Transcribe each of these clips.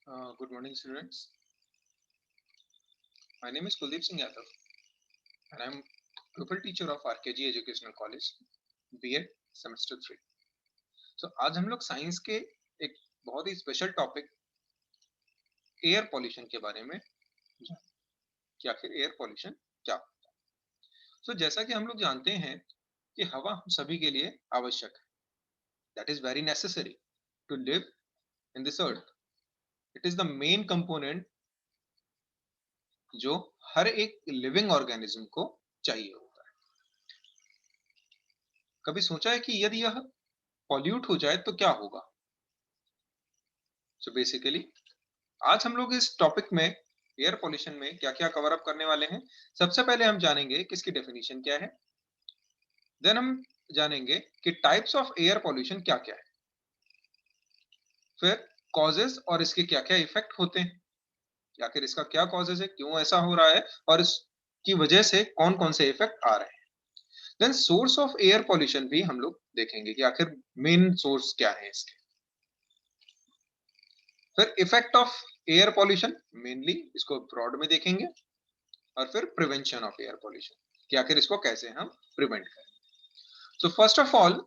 Good morning, students. My name is Kuldeep Singh Yadav, and I'm pupil teacher of RKG Educational College, B.Ed Semester 3. So आज हम लोग science के एक बहुत ही special topic air pollution के बारे में जानेंगे कि आखिर एयर पॉल्यूशन क्या होता है। So जैसा कि हम लोग जानते हैं कि हवा हम सभी के लिए आवश्यक है. That is very necessary to live in this earth. It is the main component जो हर एक लिविंग ऑर्गेनिज्म को चाहिए होता है. कभी सोचा है कि यदि यह पॉल्यूट हो जाए तो क्या होगा? सो बेसिकली आज हम लोग इस टॉपिक में एयर पॉल्यूशन में क्या क्या कवर अप करने वाले हैं. सबसे पहले हम जानेंगे कि इसकी डेफिनेशन क्या है. देन हम जानेंगे कि टाइप्स ऑफ एयर पॉल्यूशन क्या क्या है. फिर कॉजेस और इसके क्या क्या इफेक्ट होते हैं, आखिर इसका क्या कॉजेस है, क्यों ऐसा हो रहा है और इसकी वजह से कौन कौन से इफेक्ट आ रहे हैं. Then source of air pollution भी हम लोग देखेंगे कि आखिर मेन सोर्स क्या है इसके. फिर effect of air pollution, mainly इसको ब्रॉड में देखेंगे. और फिर प्रिवेंशन ऑफ एयर पॉल्यूशन कि आखिर इसको कैसे हम प्रिवेंट करें. So first of all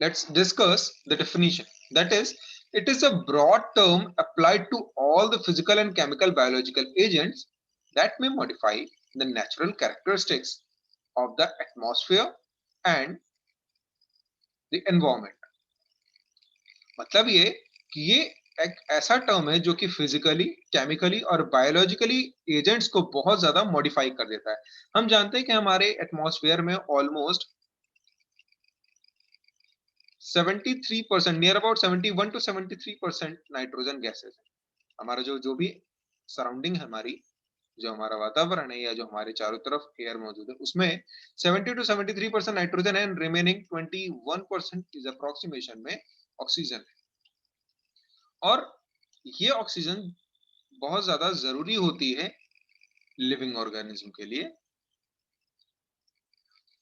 let's discuss the definition. That is it is a broad term applied to all the physical and chemical biological agents that may modify the natural characteristics of the atmosphere and the environment. मतलब ये कि ये एक ऐसा term है जो कि physically, chemically और बायोलॉजिकली एजेंट्स को बहुत ज्यादा मॉडिफाई कर देता है. हम जानते हैं कि हमारे एटमॉस्फेयर में almost 73%, near about 71 to 73% nitrogen gases है. हमारा जो भी सराउंडिंग है, हमारी जो हमारा वातावरण है या जो हमारे चारों तरफ एयर मौजूद है, उसमें 70 to 73% नाइट्रोजन है एंड रिमेनिंग 21% इज अप्रोक्सीमेशन में ऑक्सीजन है. और ये ऑक्सीजन बहुत ज्यादा जरूरी होती है लिविंग ऑर्गेनिज्म के लिए.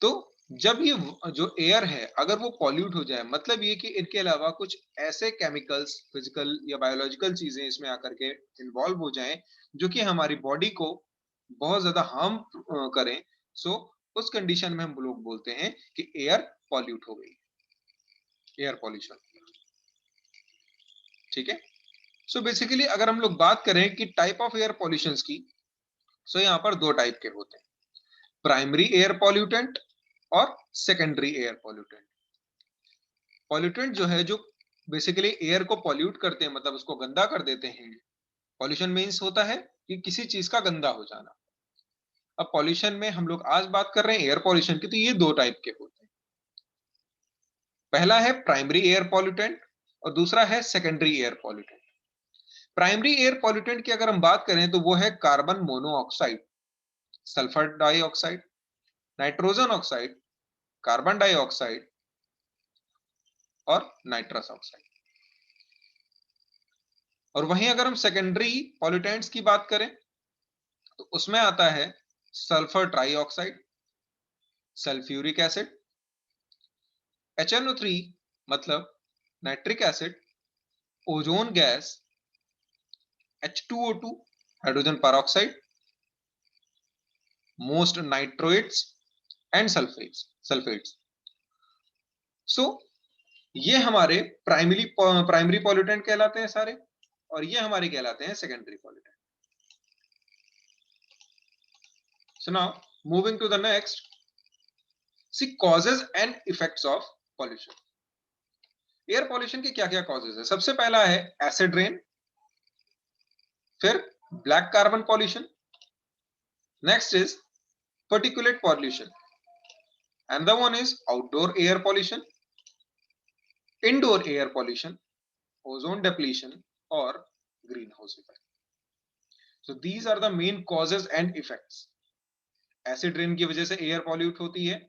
तो जब ये जो एयर है अगर वो पॉल्यूट हो जाए, मतलब ये कि इनके अलावा कुछ ऐसे केमिकल्स, फिजिकल या बायोलॉजिकल चीजें इसमें आकर के इन्वॉल्व हो जाएं जो कि हमारी बॉडी को बहुत ज्यादा हार्म करें, सो उस कंडीशन में हम लोग बोलते हैं कि एयर पॉल्यूट हो गई, एयर पॉल्यूशन. ठीक है. सो बेसिकली अगर हम लोग बात करें कि टाइप ऑफ एयर पॉल्यूशन की, सो यहाँ पर दो टाइप के होते हैं, प्राइमरी एयर पॉल्यूटेंट और सेकेंडरी एयर पॉल्यूटेंट. पॉल्यूटेंट जो है जो बेसिकली एयर को पॉल्यूट करते हैं, मतलब उसको गंदा कर देते हैं. पॉल्यूशन मीन्स होता है कि किसी चीज का गंदा हो जाना. अब पॉल्यूशन में हम लोग आज बात कर रहे हैं एयर पॉल्यूशन की, तो ये दो टाइप के होते हैं. पहला है प्राइमरी एयर पॉल्यूटेंट और दूसरा है secondary air pollutant. Primary air pollutant की अगर हम बात करें तो वो है carbon monoxide, sulphur dioxide, nitrogen oxide, carbon dioxide और नाइट्रस ऑक्साइड. और वहीं अगर हम सेकेंडरी पॉल्यूटेंट्स की बात करें तो उसमें आता है sulphur trioxide, sulphuric acid, HNO3 मतलब nitric acid, ozone gas, H2O2 hydrogen peroxide, most nitrides and sulphates. So ये हमारे प्राइमरी पॉल्यूटेंट कहलाते हैं सारे, और ये हमारे कहलाते हैं secondary pollutant. So now moving to the next, see causes and effects of pollution. Air pollution के क्या क्या कॉजेज है. सबसे पहला है एसिड रेन, फिर black carbon pollution, next is particulate pollution, another one is outdoor air pollution, indoor air pollution, ozone depletion or greenhouse effect. So these are the main causes and effects. Acid rain की वजह से air pollute होती है.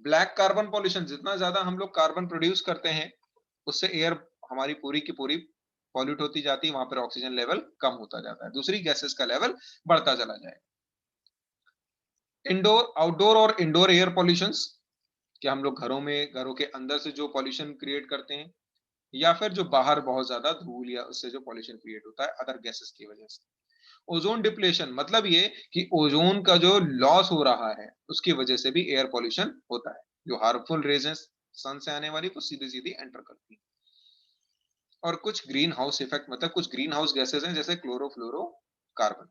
Black carbon pollution, जितना ज्यादा हम लोग carbon produce करते हैं उससे एयर हमारी पूरी की पूरी पॉल्यूट होती जाती है, वहां पर ऑक्सीजन लेवल कम होता जाता है, दूसरी गैसेस का लेवल बढ़ता चला जाएगा. इंडोर, आउटडोर और इंडोर एयर पॉल्यूशंस, कि हम लोग घरों के अंदर से जो पॉल्यूशन क्रिएट करते हैं, या फिर जो बाहर बहुत ज्यादा धूल या उससे जो पॉल्यूशन क्रिएट होता है अदर गैसेस की वजह से। ओजोन डिप्लेशन मतलब ये कि ओजोन का जो लॉस हो रहा है उसकी वजह से भी एयर पॉल्यूशन होता है, जो हार्मफुल रेजेस सन से आने वाली वो सीधी सीधी एंटर करती है। और कुछ ग्रीन हाउस इफेक्ट मतलब कुछ ग्रीन हाउस गैसेस हैं जैसे क्लोरोफ्लोरो कार्बन।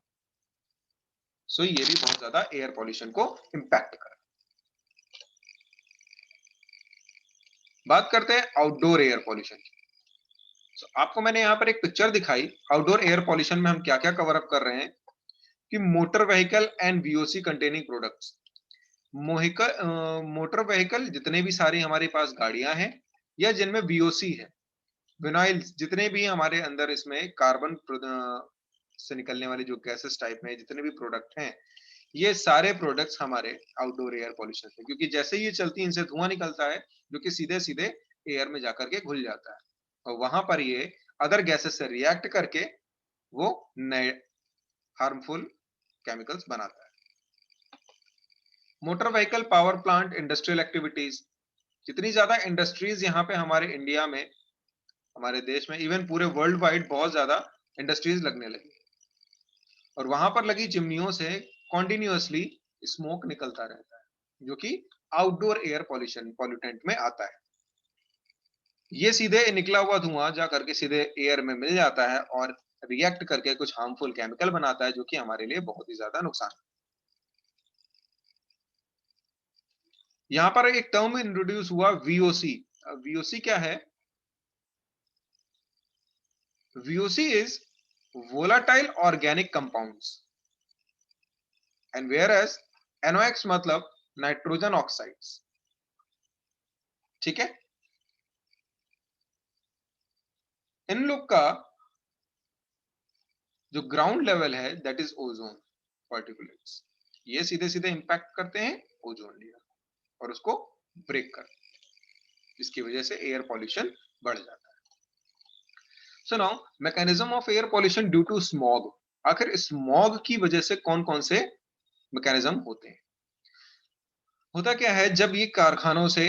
सो ये भी बहुत ज्यादा एयर पॉल्यूशन को इम्पैक्ट कर। बात करते हैं आउटडोर एयर पॉल्यूशन की। आपको मैंने यहाँ पर एक पिक्चर दिखाई। आउटडोर एयर पॉल्यूशन में हम क्या क्या कवर अप कर रहे हैं कि motor vehicle and VOC containing products. Motor vehicle जितने भी सारी हमारे पास गाड़ियां हैं या जिनमें वीओसी है, विनाइल, जितने भी हमारे अंदर इसमें कार्बन से निकलने वाली जो गैसेस टाइप में जितने भी प्रोडक्ट हैं, ये सारे प्रोडक्ट्स हमारे आउटडोर एयर पॉल्यूशन है, क्योंकि जैसे ही ये चलती है इनसे धुआं निकलता है जो कि सीधे सीधे एयर में जाकर के घुल जाता है और वहां पर ये अदर गैसेस से रिएक्ट करके वो नए हार्मफुल केमिकल्स बनाता है। Motor vehicle, power plant, industrial activities, जितनी ज्यादा इंडस्ट्रीज यहाँ पे हमारे इंडिया में, हमारे देश में, इवन पूरे वर्ल्ड वाइड बहुत ज्यादा इंडस्ट्रीज लगने लगी और वहां पर लगी चिमनियों से कॉन्टिन्यूअसली स्मोक निकलता रहता है जो कि आउटडोर एयर पॉल्यूशन पॉल्यूटेंट में आता है। ये सीधे निकला हुआ धुआं जा करके सीधे एयर में मिल जाता है और रिएक्ट करके कुछ हार्मफुल केमिकल बनाता है जो कि हमारे लिए बहुत ही ज्यादा नुकसान है। यहाँ पर एक टर्म इंट्रोड्यूस हुआ, वीओसी। वीओसी क्या है? VOC is volatile organic compounds and whereas NOx मतलब नाइट्रोजन ऑक्साइड्स। ठीक है, इन लोग का जो ग्राउंड लेवल है दैट इज ओजोन पार्टिकुलेट्स, ये सीधे सीधे इंपैक्ट करते हैं ओजोन लेयर और उसको ब्रेक करते हैं, जिसकी वजह से एयर पॉल्यूशन बढ़ जाता है। So now mechanism of air pollution due to smog. आखिर स्मॉग की वजह से कौन कौन से मैकेनिज्म होते हैं? होता क्या है, जब ये कारखानों से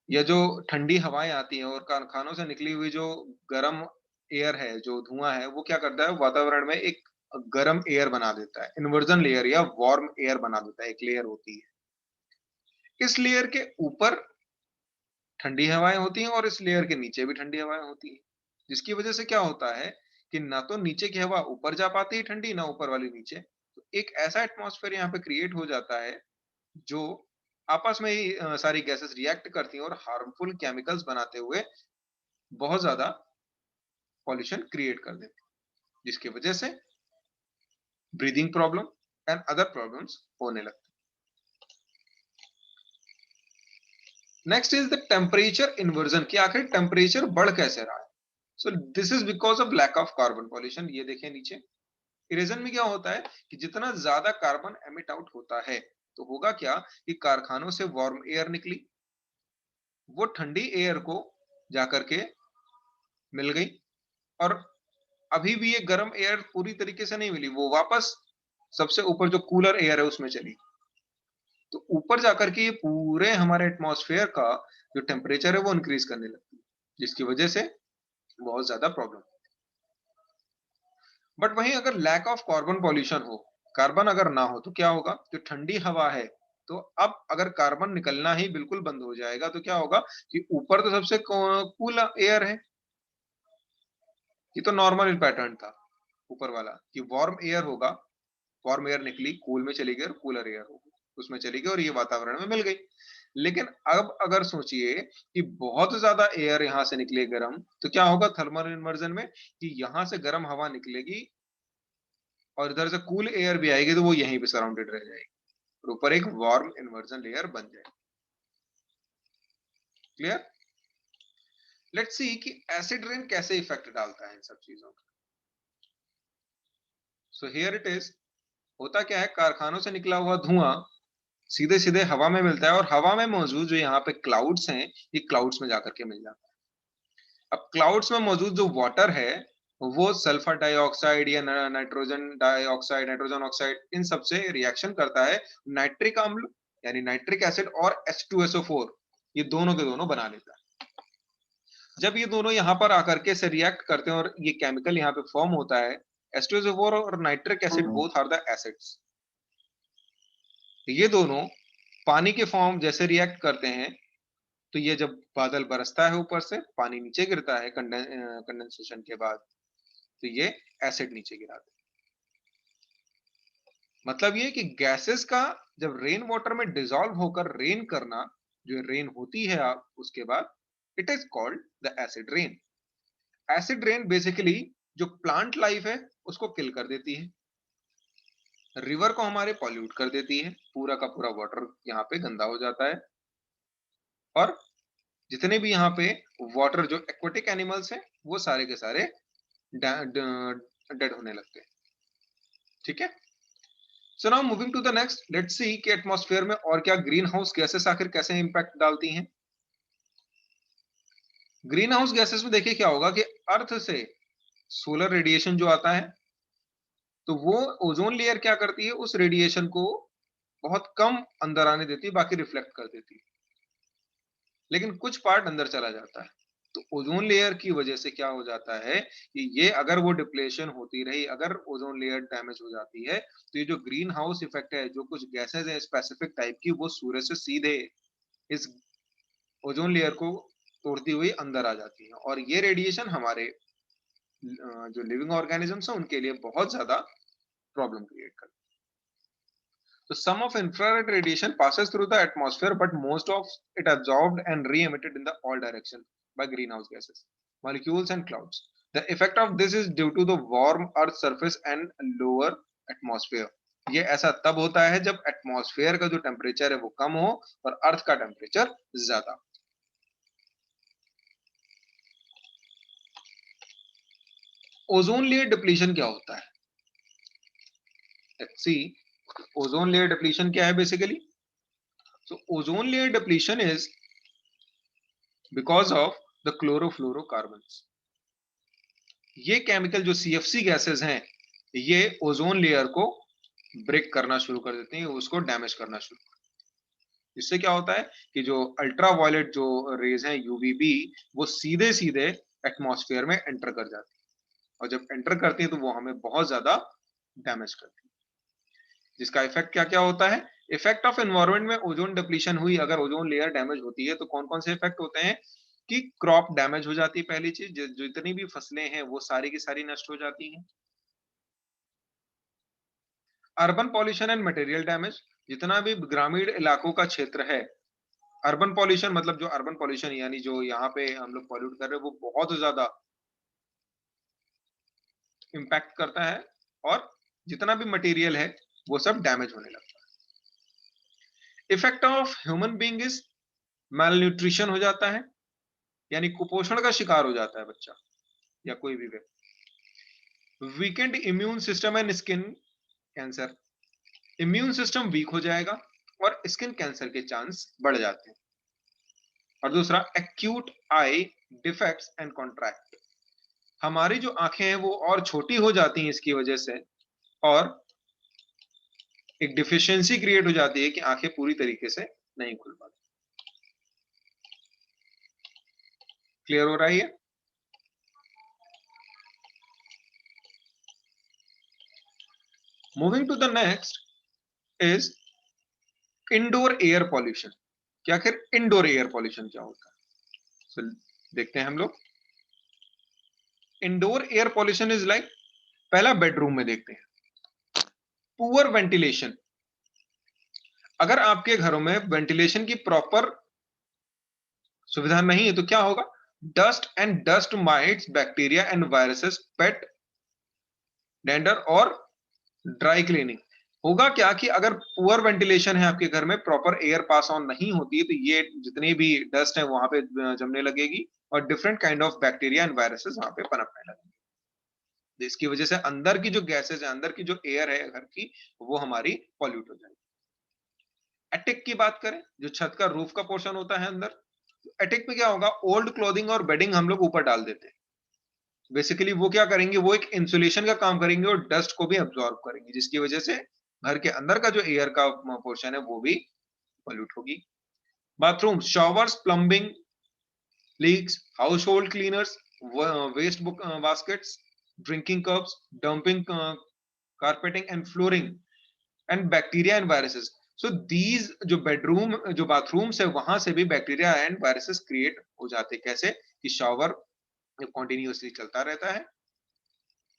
या जो ठंडी हवाएं आती हैं और कारखानों से निकली हुई जो गर्म एयर है, जो धुआं है, वो क्या करता है वातावरण में एक गर्म एयर बना देता है, इन्वर्जन लेयर या वार्म एयर बना देता है। एक लेयर होती है, इस लेयर के ऊपर ठंडी हवाएं होती हैं और इस लेयर के नीचे भी ठंडी हवाएं होती हैं, जिसकी वजह से क्या होता है कि ना तो नीचे की हवा ऊपर जा पाती है ठंडी, ना ऊपर वाली नीचे। तो एक ऐसा एटमॉस्फेयर यहाँ पे क्रिएट हो जाता है जो आपस में ही सारी गैसेस रिएक्ट करती हैं और हार्मफुल केमिकल्स बनाते हुए बहुत ज्यादा पॉल्यूशन क्रिएट कर देते हैं, जिसकी वजह से breathing problem and other problems होने लगते हैं। Next is the temperature inversion, कि आखिर टेम्परेचर बढ़ कैसे रहा है। So this is because of lack of carbon pollution. ये देखें नीचे, इरेजन में क्या होता है कि जितना ज्यादा कार्बन एमिट आउट होता है तो होगा क्या कि कारखानों से वार्म एयर निकली, वो ठंडी एयर को जाकर के मिल गई और अभी भी ये गर्म एयर पूरी तरीके से नहीं मिली, वो वापस सबसे ऊपर जो कूलर एयर है उसमें चली। तो ऊपर जाकर के ये पूरे हमारे एटमॉस्फेयर का जो टेम्परेचर है वो इंक्रीज करने लगती है, जिसकी वजह से बहुत ज्यादा प्रॉब्लम। बट वहीं अगर लैक ऑफ कार्बन पॉल्यूशन हो, कार्बन अगर ना हो, तो क्या होगा? जो ठंडी हवा है, तो अब अगर कार्बन निकलना ही बिल्कुल बंद हो जाएगा तो क्या होगा कि ऊपर तो सबसे कूल एयर है, ये तो नॉर्मल पैटर्न था ऊपर वाला कि वार्म एयर होगा, वार्म एयर निकली, कूल में चली गई और कूलर एयर होगी उसमें चली गई और ये वातावरण में मिल गई। लेकिन अब अगर सोचिए कि बहुत ज्यादा एयर यहाँ से निकले गर्म, तो क्या होगा थर्मल इन्वर्जन में कि यहाँ से गर्म हवा निकलेगी और इधर से कूल एयर भी आएगी तो वो यहीं पे सराउंडेड रह जाएगी और ऊपर एक वार्म इन्वर्जन लेयर बन जाएगी। क्लियर? लेट्स सी कि एसिड रेन कैसे इफेक्ट डालता है इन सब चीजों का। So here it is. होता क्या है, कारखानों से निकला हुआ धुआं सीधे सीधे हवा में मिलता है और हवा में मौजूद जो यहाँ पे क्लाउड्स हैं, ये क्लाउड्स में जाकर के मिल जाता है। अब क्लाउड्स में मौजूद जो वाटर है वो सल्फर डाइऑक्साइड या नाइट्रोजन डाइऑक्साइड, नाइट्रोजन ऑक्साइड, इन सब से रिएक्शन करता है, नाइट्रिक अम्ल यानी नाइट्रिक एसिड और H2SO4, ये दोनों के दोनों बना लेता है। जब ये दोनों यहाँ पर आकर के से रिएक्ट करते हैं और ये केमिकल यहाँ पे फॉर्म होता है, H2SO4 और nitric acid both are the acids. ये दोनों पानी के फॉर्म जैसे रिएक्ट करते हैं, तो ये जब बादल बरसता है ऊपर से, पानी नीचे गिरता है कंडेंसेशन के बाद, तो ये एसिड नीचे गिराते हैं। मतलब ये कि गैसेस का जब रेन वाटर में डिसॉल्व होकर रेन करना, जो रेन होती है आप उसके बाद, it is called the acid rain. Acid rain basically जो प्लांट लाइफ है उसको किल कर देती है, रिवर को हमारे पॉल्यूट कर देती है, पूरा का पूरा वाटर यहाँ पे गंदा हो जाता है, और जितने भी यहाँ पे वाटर जो एक्वेटिक एनिमल्स हैं वो सारे के सारे डेड होने लगते हैं। ठीक है, so now moving to the next, let's see कि एटमॉस्फेयर में और क्या ग्रीन हाउस गैसेस आखिर कैसे इंपैक्ट डालती हैं। ग्रीन हाउस गैसेस में देखिए क्या होगा कि अर्थ से सोलर रेडिएशन जो आता है, तो वो ओजोन लेयर क्या करती है, उस रेडिएशन को बहुत कम अंदर आने देती है, बाकी रिफ्लेक्ट कर देती है, लेकिन कुछ पार्ट अंदर चला जाता है। तो ओजोन लेयर की वजह से क्या हो जाता है कि ये अगर वो डिप्लेशन होती रही, अगर ओजोन लेयर डैमेज हो जाती है, तो ये जो ग्रीन हाउस इफेक्ट है, जो कुछ गैसेस है स्पेसिफिक टाइप की, वो सूर्य से सीधे इस ओजोन लेयर को तोड़ती हुई अंदर आ जाती है, और ये रेडिएशन हमारे जो लिविंग ऑर्गेनिजम्स हैं उनके लिए बहुत ज्यादा प्रॉब्लम क्रिएट करती है। So some of infrared radiation passes through the atmosphere, but most of it absorbed and re-emitted in the all direction by greenhouse gases, molecules and clouds. The effect of this is due to the warm earth surface and lower atmosphere. ये ऐसा तब होता है जब atmosphere का जो temperature है वो कम हो और अर्थ का टेम्परेचर ज्यादा। ओजोन लेयर डिप्लीशन क्या होता है? Let's see, ozone layer depletion क्या है basically? So ozone layer depletion is because of the chlorofluorocarbons. ये केमिकल जो CFC गैसेस हैं, ये ओजोन लेयर को ब्रेक करना शुरू कर देते हैं, उसको डैमेज करना शुरू कर देते हैं। इससे क्या होता है कि जो अल्ट्रावायलेट जो रेज हैं UVB, वो सीधे सीधे एटमॉस्फेयर में एंटर कर जाती है, और जब एंटर करती है तो वो हमें बहुत ज्यादा डैमेज करती है। जिसका इफेक्ट क्या क्या होता है? इफेक्ट ऑफ एनवायरनमेंट में ओजोन डिप्लीशन हुई, अगर ओजोन लेयर डैमेज होती है तो कौन कौन से इफेक्ट होते हैं कि क्रॉप डैमेज हो जाती है, पहली चीज, जितनी भी फसलें हैं वो सारी की सारी नष्ट हो जाती हैं। Urban pollution and material damage, जितना भी ग्रामीण इलाकों का क्षेत्र है, अर्बन पॉल्यूशन मतलब जो अर्बन पॉल्यूशन यानी जो यहाँ पे हम लोग पॉल्यूट कर रहे हैं वो बहुत ज्यादा इम्पैक्ट करता है, और जितना भी मटेरियल है वो सब डैमेज होने लगता है। Effect of human being is malnutrition हो जाता है, यानी कुपोषण का शिकार हो जाता है बच्चा या कोई भी व्यक्ति। Weekend immune system and skin cancer, immune system weak हो जाएगा और स्किन कैंसर के चांस बढ़ जाते हैं। और दूसरा, acute I defects and contract, हमारी जो आंखें हैं वो और छोटी हो जाती हैं इसकी वजह से, और एक डिफिशियंसी क्रिएट हो जाती है कि आंखें पूरी तरीके से नहीं खुल पाती। क्लियर हो रहा है ये? Moving to the next is indoor air pollution. क्या आखिर इंडोर एयर पॉल्यूशन क्या होता है? so, देखते हैं हम लोग। Indoor air pollution is like, पहला बेडरूम में देखते हैं, पुअर वेंटिलेशन। अगर आपके घरों में वेंटिलेशन की प्रॉपर सुविधा नहीं है तो क्या होगा? Dust and dust mites, bacteria and viruses, pet dander और ड्राई क्लीनिंग। होगा क्या कि अगर पुअर वेंटिलेशन है आपके घर में, प्रॉपर एयर पास ऑन नहीं होती है, तो ये जितनी भी डस्ट है वहां पे जमने लगेगी, और different kind of bacteria and viruses वहां पे पनपने लगेंगे। तो इसकी वजह से अंदर की जो गैसेज है, अंदर की जो एयर है घर की, वो हमारी पॉल्यूट हो जाएगी। एटिक की बात करें, जो छत का रूफ का पोर्शन होता है अंदर, एटिक में क्या होगा? ओल्ड क्लोथिंग और बेडिंग हम लोग ऊपर डाल देते हैं। बेसिकली वो क्या करेंगे, वो एक इंसुलेशन का काम करेंगे और डस्ट को भी अब्सॉर्ब करेंगे, जिसकी वजह से घर के अंदर का जो एयर का पोर्शन है वो भी पॉल्यूट होगी। Bathroom, showers, plumbing, leaks, household cleaners, waste baskets, drinking cups, dumping, carpeting and flooring, and bacteria and viruses. So these जो बेडरूम जो बाथरूम्स है वहां से भी बैक्टीरिया एंड वायरसेस क्रिएट हो जाते हैं। कैसे कि शावर कंटिन्यूअसली चलता रहता है,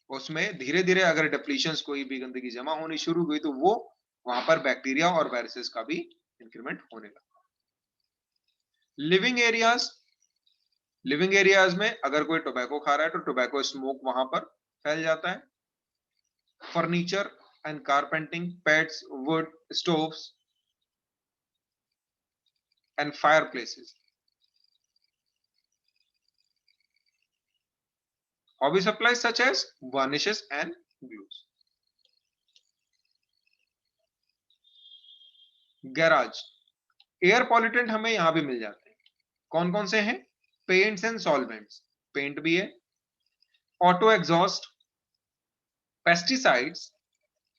उसमें धीरे धीरे अगर डिप्लीशंस कोई भी गंदगी जमा होनी शुरू हुई तो वो वहां पर बैक्टीरिया और वायरसेस का भी इंक्रीमेंट होने लगा। लिविंग एरियाज में अगर कोई टोबैको खा रहा है तो टोबैको स्मोक वहां पर फैल जाता है। Furniture and carpeting, pets, wood, stoves and fireplaces. Hobby supplies such as varnishes and glues। Garage, air pollutant हमें यहां भी मिल जाते हैं। कौन कौन से हैं? पेंट्स एंड सॉल्वेंट्स, पेंट भी है, auto exhaust, pesticides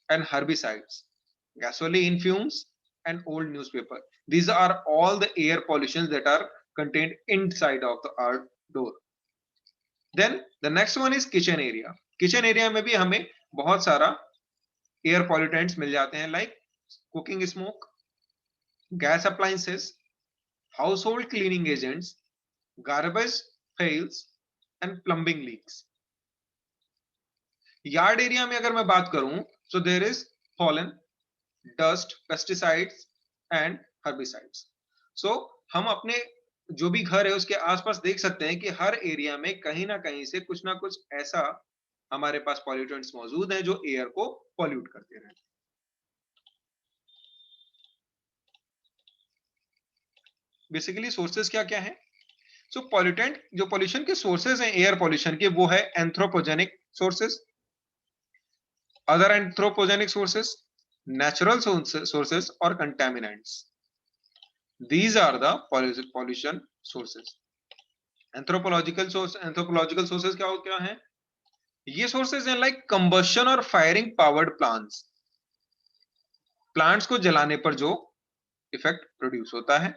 and herbicides, gasoline fumes and old newspaper. These are all the air pollutions that are contained inside of the our door. Then the next one is kitchen area. Kitchen area में भी हमें बहुत सारा air pollutants मिल जाते हैं, like cooking smoke, gas appliances, household cleaning agents, garbage pails and plumbing leaks. Yard area में अगर मैं बात करूं so there is pollen, dust, pesticides and herbicides. So हम अपने जो भी घर है उसके आसपास देख सकते हैं कि हर एरिया में कहीं ना कहीं से कुछ ना कुछ ऐसा हमारे पास पॉल्यूटेंट्स मौजूद हैं जो एयर को पॉल्यूट करते रहते हैं। बेसिकली सोर्सेस क्या क्या है? सो पॉल्यूटेंट जो पॉल्यूशन के सोर्सेज हैं एयर पॉल्यूशन के, वो है anthropogenic sources, other anthropogenic sources, natural sources or contaminants. These are the pollution sources. Anthropological sources क्या हैं? ये sources हैं like combustion और firing powered plants. Plants को जलाने पर जो effect produce होता है।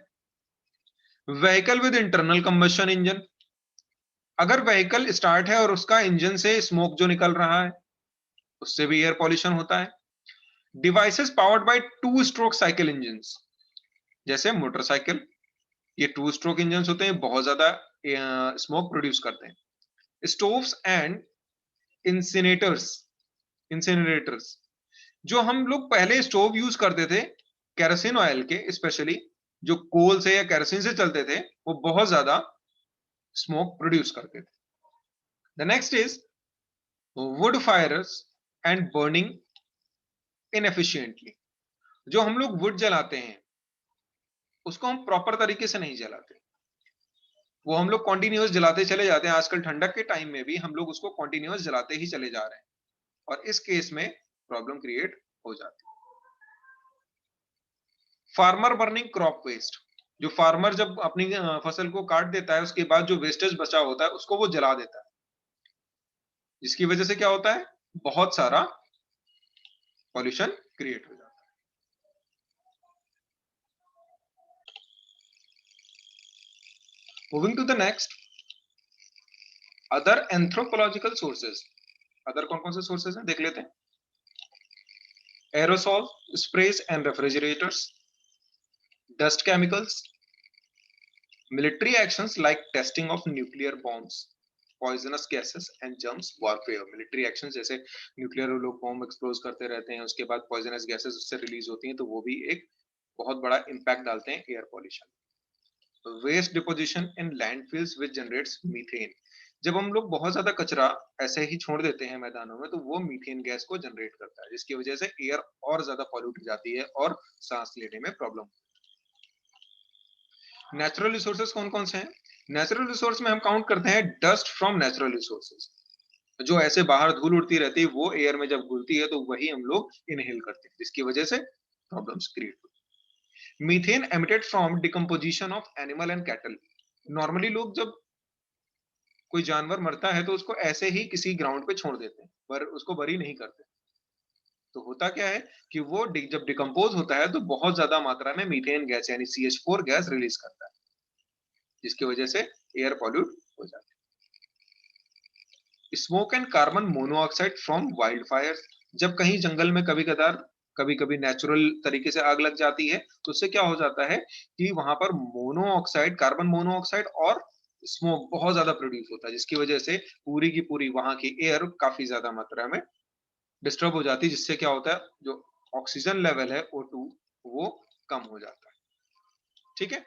Vehicle with internal combustion engine. अगर vehicle start है और उसका engine से smoke जो निकल रहा है उससे भी air pollution होता है। Devices powered by two stroke cycle engines, जैसे मोटरसाइकिल, ये टू स्ट्रोक इंजन होते हैं, बहुत ज्यादा स्मोक प्रोड्यूस करते हैं। स्टोव्स एंड इंसिनरेटर्स, जो हम लोग पहले स्टोव यूज करते थे केरोसिन ऑयल के, स्पेशली जो कोल से या केरोसिन से चलते थे, वो बहुत ज्यादा स्मोक प्रोड्यूस करते थे। The next is wood fires and burning inefficiently. जो हम लोग वुड जलाते हैं उसको हम प्रॉपर तरीके से नहीं जलाते, वो हम लोग कॉन्टिन्यूअस जलाते चले जाते हैं। आजकल ठंडक के टाइम में भी हम लोग उसको कॉन्टिन्यूअस जलाते ही चले जा रहे हैं और इस केस में प्रॉब्लम क्रिएट हो जाती है। फार्मर बर्निंग क्रॉप वेस्ट, जो फार्मर जब अपनी फसल को काट देता है उसके बाद जो वेस्टेज बचा होता है उसको वो जला देता है, जिसकी वजह से क्या होता है? बहुत सारा पॉल्यूशन क्रिएट हो जाता है। Moving to the next, other anthropological sources. Other कौन कौन से सोर्सेज हैं देख लेते हैं। Aerosol sprays and refrigerators, dust chemicals, military actions like testing of nuclear bombs, poisonous gases and germs warfare. military actions जैसे न्यूक्लियर लोग बॉम्ब एक्सप्लोज करते रहते हैं, उसके बाद पॉइजनस गैसेस उससे रिलीज होती हैं, तो वो भी एक बहुत बड़ा इम्पैक्ट डालते हैं air pollution. Waste deposition in landfills which generates methane, जब हम लोग बहुत ज्यादा कचरा ऐसे ही छोड़ देते हैं मैदानों में तो वो मीथेन गैस को जनरेट करता है, जिसकी वजह से एयर और ज्यादा पॉल्यूट हो जाती है और सांस लेने में प्रॉब्लम। नेचुरल रिसोर्सेज कौन कौन से हैं? नेचुरल रिसोर्स में हम काउंट करते हैं डस्ट फ्रॉम नेचुरल रिसोर्सेज, जो ऐसे बाहर धूल उड़ती रहती है वो एयर में जब घुलती है तो वही हम लोग इनहेल करते हैं, जिसकी वजह से प्रॉब्लम्स क्रिएट होती है। Methane emitted from decomposition of animal and cattle, normally लोग जब कोई जानवर मरता है तो उसको ऐसे ही किसी ग्राउंड पे छोड़ देते हैं पर उसको बरी नहीं करते, तो होता क्या है कि वो जब डिकम्पोज होता है तो बहुत ज्यादा मात्रा में मीथेन गैस यानी CH4 गैस रिलीज करता है। जिसकी वजह से एयर पॉल्यूट हो जाता है। Smoke and carbon monoxide from wild fire, जब कहीं जंगल में कभी कभी नेचुरल तरीके से आग लग जाती है, तो उससे क्या हो जाता है कि वहां पर मोनोऑक्साइड, कार्बन मोनोऑक्साइड और स्मोक बहुत ज्यादा प्रोड्यूस होता है, जिसकी वजह से पूरी की पूरी वहां की एयर काफी ज्यादा मात्रा में डिस्टर्ब हो जाती है, जिससे क्या होता है, जो ऑक्सीजन लेवल है O2 वो कम हो जाता है। ठीक है।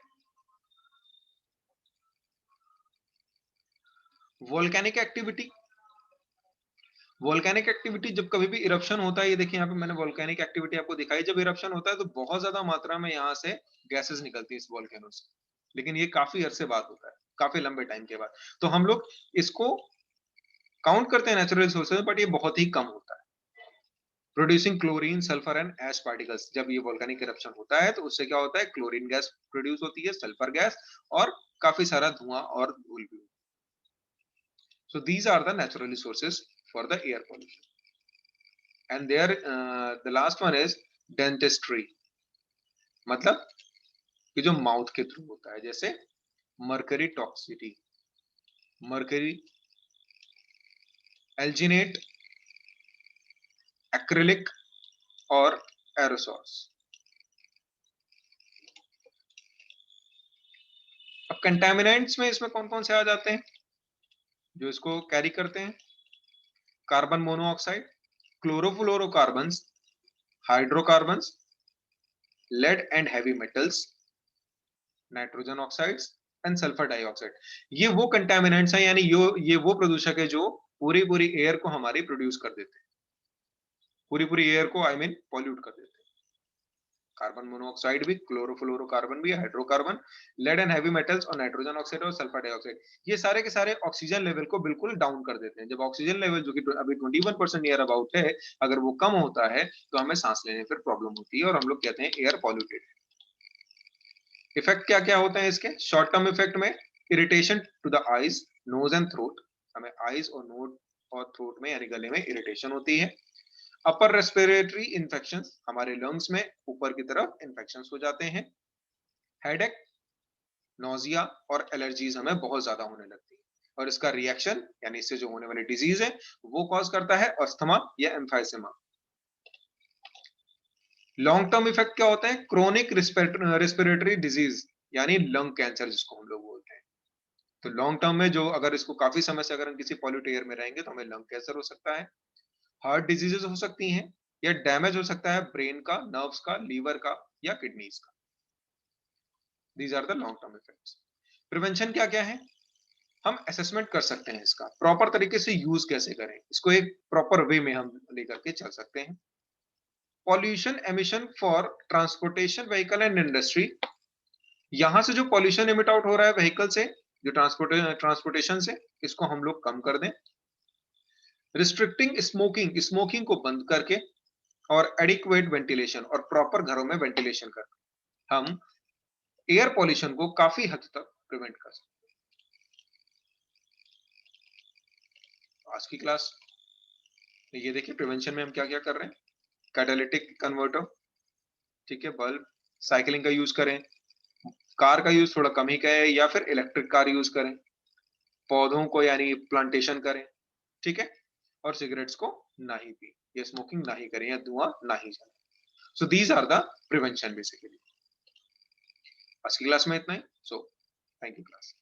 वोल्केनिक एक्टिविटी, वोल्केनिक एक्टिविटी जब कभी भी इरप्शन होता है, ये देखिए यहाँ पे मैंने वोल्केनिक एक्टिविटी आपको दिखाई, जब इरप्शन होता है तो बहुत ज्यादा मात्रा में यहाँ से गैसेस निकलती है इस वोल्केनो से, लेकिन ये काफी अरसे बाद होता है, काफी लंबे टाइम के बाद, तो हम लोग इसको काउंट करते हैं नेचुरल रिसोर्सेज, बट ये बहुत ही कम होता है। Producing chlorine, sulphur and ash particles, जब ये वोल्केनिक इरप्शन होता है तो उससे क्या होता है, क्लोरीन गैस प्रोड्यूस होती है, सल्फर गैस, और काफी सारा धुआं और धूल भी। So these are the natural resources for the air pollution. And there, the last one is dentistry, मतलब कि जो माउथ के थ्रू होता है, जैसे mercury toxicity, mercury, alginate, acrylic और एरोसॉल्स। अब कंटेमिनेंट्स में इसमें कौन कौन से आ जाते हैं जो इसको कैरी करते हैं? Carbon monoxide, chlorofluorocarbons, hydrocarbons, lead and heavy metals, nitrogen oxides and sulphur dioxide. ये वो कंटेमिनेंट्स हैं, यानी ये वो प्रदूषक है जो पूरी पूरी एयर को हमारी प्रोड्यूस कर देते हैं, पूरी पूरी एयर को आई मीन पॉल्यूट कर देते हैं। कार्बन मोनोऑक्साइड भी, क्लोरोफ्लोरोकार्बन भी, hydrocarbon, lead and heavy metals और नाइट्रोजन ऑक्साइड और सल्फर डाइऑक्साइड, ये सारे के सारे ऑक्सीजन लेवल को बिल्कुल डाउन कर देते हैं। जब ऑक्सीजन लेवल जो कि अभी 21% नियर अबाउट है, अगर वो कम होता है तो हमें सांस लेने फिर प्रॉब्लम होती है और हम लोग कहते हैं एयर पॉल्यूटेड। इफेक्ट क्या क्या होते हैं इसके? शॉर्ट टर्म इफेक्ट में irritation to the eyes, nose and throat, हमें आईज और नोज और थ्रोट में यानी गले में इरिटेशन होती है। अपर रेस्पिरेटरी इन्फेक्शन, हमारे लंग्स में ऊपर की तरफ इन्फेक्शन हो जाते हैं। हेडेक, नोजिया और एलर्जीज हमें बहुत ज्यादा होने लगती है, और इसका रिएक्शन यानी इससे जो होने वाली डिजीज है वो कॉज करता है अस्थमा या एम्फाइसेमा। लॉन्ग टर्म इफेक्ट क्या होता है? क्रोनिक रेस्पिरेटरी डिजीज यानी लंग कैंसर जिसको हम लोग बोलते हैं। तो लॉन्ग टर्म में जो अगर इसको काफी समय से अगर हम किसी पॉल्यूट एयर में रहेंगे तो हमें लंग कैंसर हो सकता है, हार्ट डिजीजेस हो सकती हैं, या डैमेज हो सकता है ब्रेन का, नर्व्स का, लीवर का या किडनीज का। These are the long term effects. Prevention क्या क्या है? हम असेसमेंट कर सकते हैं इसका, प्रॉपर तरीके से यूज कैसे करें इसको, एक प्रॉपर वे में हम लेकर के चल सकते हैं। Pollution emission for transportation vehicle and industry, यहां से जो पॉल्यूशन इमिट आउट हो रहा है व्हीकल से, जो ट्रांसपोर्टेशन से, इसको हम लोग कम कर दें। रिस्ट्रिक्टिंग स्मोकिंग, स्मोकिंग को बंद करके, और एडिक्वेट वेंटिलेशन, और प्रॉपर घरों में वेंटिलेशन करके हम एयर पॉल्यूशन को काफी हद तक प्रिवेंट कर सकते हैं। आज की क्लास ये देखिए प्रिवेंशन में हम क्या क्या कर रहे हैं। कैटालिटिक कन्वर्टर, ठीक है, बल्ब, साइकिलिंग का यूज करें, कार का यूज थोड़ा कम ही करें या फिर इलेक्ट्रिक कार यूज करें, पौधों को यानी प्लांटेशन करें, ठीक है, और सिगरेट्स को ना ही पी, या स्मोकिंग ना ही करें, या धुआं ना ही जलाएं। So these are the prevention basically. आज की क्लास में इतना ही। So thank you class.